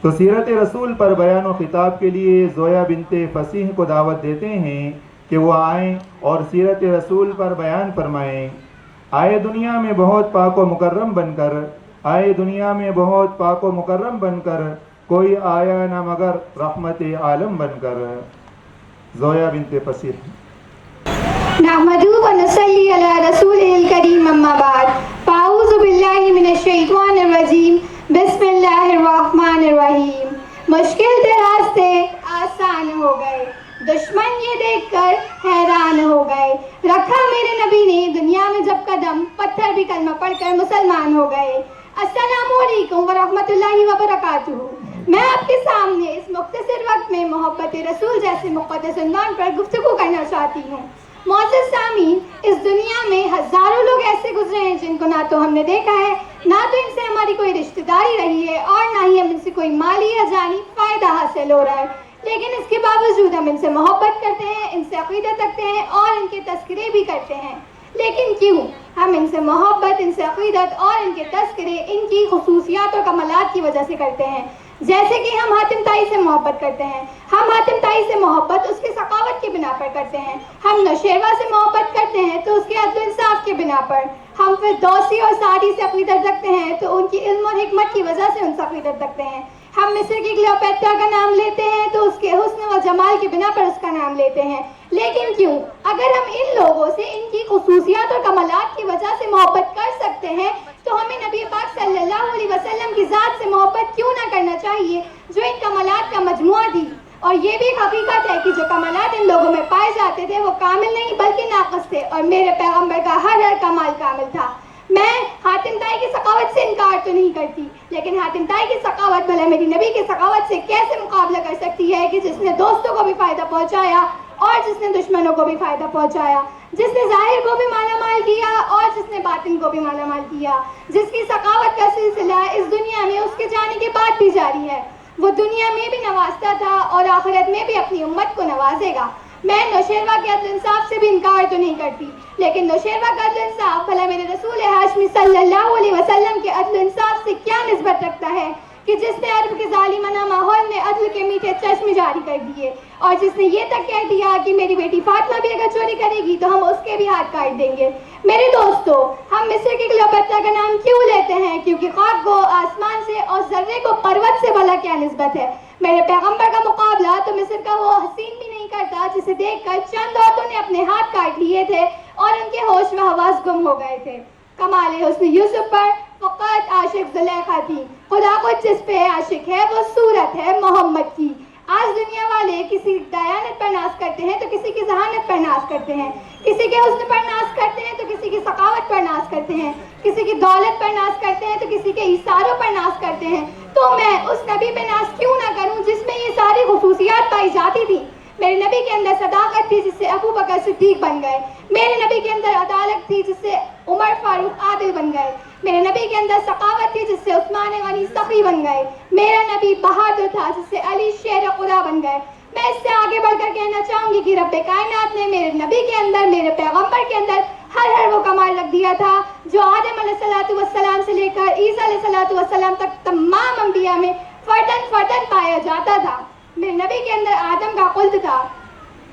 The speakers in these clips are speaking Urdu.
تو سیرت رسول پر بیان و خطاب کے لیے زویا بنت فصیح کو دعوت دیتے ہیں کہ وہ آئیں اور سیرت رسول پر بیان فرمائیں. آئے دنیا میں بہت پاک و مکرم بن کر، آئے دنیا میں بہت پاک و مکرم بن کر، کوئی آیا نہ مگر رحمت عالم بن کر. زویا بنت فصیح. نحمدہ و نصلی علی رسولہ الکریم، اما بعد، فاعوذ باللہ من الشیطان الرجیم، بسم اللہ الرحمن الرحیم. مشکل تھے راستے آسان ہو گئے، دشمن یہ دیکھ کر حیران ہو گئے. رکھا میرے نبی نے دنیا میں جب قدم، پتھر بھی کلمہ پڑھ کر مسلمان ہو گئے. السلام علیکم ورحمۃ اللہ وبرکاتہ. میں آپ کے سامنے اس مختصر وقت میں محبت رسول جیسے مقدس عنوان پر گفتگو کرنا چاہتی ہوں. معزز سامعین، اس دنیا میں ہزاروں لوگ ایسے گزرے ہیں جن کو نہ تو ہم نے دیکھا ہے، نہ تو ان سے ہماری کوئی رشتہ داری رہی ہے، اور نہ ہی ہم ان سے کوئی مالی یا جانی فائدہ حاصل ہو رہا ہے. لیکن اس کے باوجود ہم ان سے محبت کرتے ہیں، ان سے عقیدت رکھتے ہیں اور ان کے تذکرے بھی کرتے ہیں. لیکن کیوں؟ ہم ان سے محبت، ان سے عقیدت اور ان کے تذکرے ان کی خصوصیات اور کمالات کی وجہ سے کرتے ہیں. جیسے کہ ہم حاتم طائی سے محبت کرتے ہیں. ہم حاتم طائی سے محبت اس کی ثقافت کی بنا پر کرتے ہیں. ہم نوشیروہ سے محبت کرتے ہیں تو اس کے عدل و انصاف کی بنا پر. ہم فردوسی اور سعدی سے عقیدت رکھتے ہیں تو ان کی علم اور حکمت کی وجہ سے ان سے عقیدت رکھتے ہیں. ہم مصر کی کلیوپیٹرا کا نام لیتے ہیں تو اس کے حسن و جمال کی بنا پر اس کا نام لیتے ہیں. لیکن کیوں؟ اگر ہم ان لوگوں سے ان کی خصوصیات اور کمالات کی وجہ سے محبت کر سکتے ہیں تو ہمیں نبی پاک صلی اللہ علیہ وسلم کی ذات سے محبت کیوں نہ کرنا چاہیے جو ان کمالات کا مجموعہ دی. اور یہ بھی حقیقت ہے کہ جو کمالات ان لوگوں میں پائے جاتے تھے وہ کامل نہیں بلکہ ناقص تھے، اور میرے پیغمبر کا ہر کمال کامل تھا. میں حاتم طائی کی ثقافت سے انکار تو نہیں کرتی، لیکن حاتم طائی کی ثقافت بھلا میری نبی کی ثقافت سے کیسے مقابلہ کر سکتی ہے کہ جس نے دوستوں کو بھی فائدہ پہنچایا اور جس نے دشمنوں کو بھی فائدہ پہنچایا، جس نے ظاہر کو بھی مالا مال کیا اور جس نے باطن کو بھی مالا مال کیا، جس کی ثقافت کا سلسلہ اس دنیا میں اس کے جانے کے بعد بھی جاری ہے. وہ دنیا میں بھی نوازتا تھا اور آخرت میں بھی اپنی امت کو نوازے گا. میں نوشیروہ کے عدل انصاف سے بھی انکار تو نہیں کرتی، لیکن نوشیروہ کا عدل انصاف بھلا میرے رسول ہاشمی صلی اللہ علیہ وسلم کے عدل انصاف سے کیا نسبت رکھتا ہے کہ جس نے عرب کے ظالمانہ ماحول میں عدل کے میٹھے چشم جاری کر دیے، اور جس نے یہ تک کہہ دیا کہ میری بیٹی فاطمہ بھی اگر چوری کرے گی تو ہم اس کے بھی ہاتھ کاٹ دیں گے. میرے دوستو، ہم مصر کی کلیوپیٹرا کا نام کیوں لیتے ہیں؟ کیونکہ خاک کو آسمان سے اور ذرے کو پروت سے بھلا کیا نسبت ہے. میرے پیغمبر کا مقابلہ تو مصر کا وہ حسین بھی نہیں کرتا جسے دیکھ کر چند عورتوں نے اپنے ہاتھ کاٹ لیے تھے اور ان کے ہوش و حواس گم ہو گئے تھے. کمال حسن یوسف پر فقط عاشق زلیخا تھی. خدا خود جس پہ عاشق ہے وہ صورت ہے محمد کی. آج دنیا والے کسی دیانت پر ناز کرتے ہیں تو کسی کی ذہانت پر ناز کرتے ہیں، کسی کے حسن پر ناز کرتے ہیں تو کسی کی ثقافت پر ناز کرتے ہیں، کسی کی دولت پر ناز کرتے ہیں تو کسی کے ایثاروں پر ناز کرتے ہیں. تو میں اس نبی پہ ناز کیوں نہ کروں جس میں یہ ساری خصوصیات پائی جاتی تھی؟ میرے نبی کے اندر صداقت تھی جس سے ابو بکر صدیق بن گئے. میرے نبی کے اندر عدالت تھی جس سے عمر فاروق عادل بن گئے. میرے نبی کے اندر ثقافت تھی جس سے عثمان غنی سخی بن گئے. میرا نبی بہادر تھا جس سے علی شیر خدا بن گئے. میں اس سے آگے بڑھ کر کہنا چاہوں گی کہ رب کائنات نے میرے نبی کے اندر، میرے پیغمبر کے اندر ہر وہ کمال رکھ دیا تھا جو آدم علیہ السلام سے لے کر عیسیٰ علیہ السلام تک تمام انبیاء میں فردن فردن پایا جاتا تھا. میرے نبی کے اندر آدم کا خلد تھا،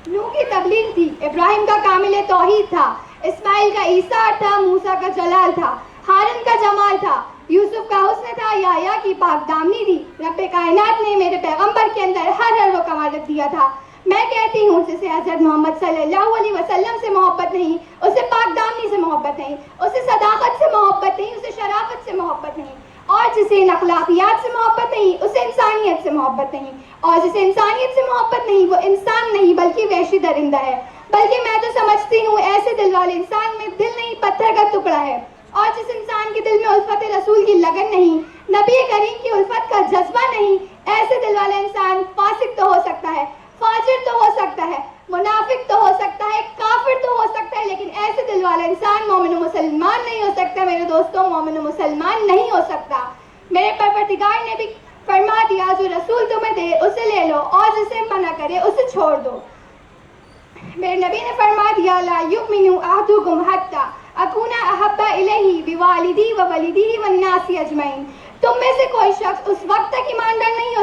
نوح کی تبلیغ تھی، ابراہیم کا کامل توحید تھا، اسماعیل کا ایثار تھا، موسیٰ کا جلال تھا، ہارون کا جمال تھا، یوسف کا حسن تھا، یحییٰ کی پاک دامنی تھی. رب کائنات نے میرے پیغمبر کے اندر ہر وہ کمال رکھ دیا تھا. میں کہتی ہوں جسے حضرت محمد صلی اللہ علیہ وسلم سے محبت نہیں، اسے پاک دامنی سے محبت نہیں، اسے صداقت سے محبت نہیں، اسے شرافت سے محبت نہیں، اور جسے ان اخلاقیات سے محبت نہیں اسے انسانیت سے محبت نہیں، اور جسے انسانیت سے محبت نہیں وہ انسان نہیں بلکہ وحشی درندہ ہے. بلکہ میں تو سمجھتی ہوں ایسے دل والے انسان میں دل نہیں پتھر کا ٹکڑا ہے. اور جس انسان کے دل میں الفت رسول کی لگن نہیں، نبی کریم کی الفت کا جذبہ نہیں، ایسے دل والا انسان فاسق تو ہو سکتا ہے، فاجر تو ہو سکتا ہے، منافق تو ہو سکتا ہے، کافر تو ہو سکتا ہے، لیکن ایسے دل والا انسان مومن و مسلمان نہیں ہو سکتا. میرے دوستوں، مومن و مسلمان نہیں ہو سکتا. میرے پروردگار نے بھی فرما دیا جو رسول تمہیں دے اسے لے لو اور جسے منع کرے اسے چھوڑ دو. میرے نبی نے فرما دیا لا یؤمن احدکم حتی اکون احب الیہ بوالدی وولدی والناس اجمعین. تم میں سے کوئی شخص اس وقت تک ایماندار نہیں ہو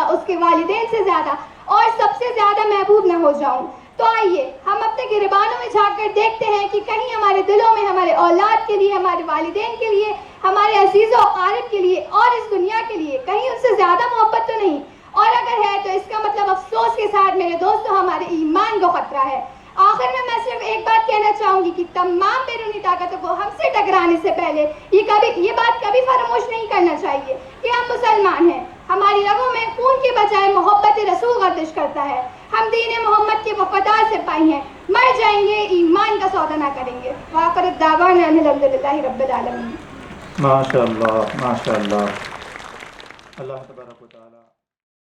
اس کے والدین سے زیادہ اور سب سے زیادہ محبوب نہ ہو جاؤں۔ تو آئیے ہم اپنے گریبانوں میں جھانک کر دیکھتے ہیں کہ کہیں ہمارے دلوں میں ہمارے اولاد کے لیے، ہمارے والدین کے لیے، ہمارے عزیز و اقارب کے لیے اور اس دنیا کے لیے کہیں ان سے زیادہ محبت تو نہیں، اور اگر ہے تو اس کا مطلب افسوس کے ساتھ میرے دوستو ہمارے ایمان کو خطرہ ہے۔ آخر میں صرف ایک بات کہنا چاہوں گی کہ تمام بیرونی طاقتوں کو ہم سے ٹکرانے سے پہلے یہ بات کبھی فراموش نہیں کرنا چاہیے کہ ہم مسلمان ہیں، ہماری رگوں میں خون کے بجائے محبت رسول گردش کرتا ہے، ہم دین محمد کے وفادار سپاہی ہیں، مر جائیں گے ایمان کا سودا نہ کریں گے۔ وآخر الدعوانا ان الحمدللہ رب العالمین۔ ماشاء اللہ، ماشاء اللہ، اللہ تبارک و تعالی۔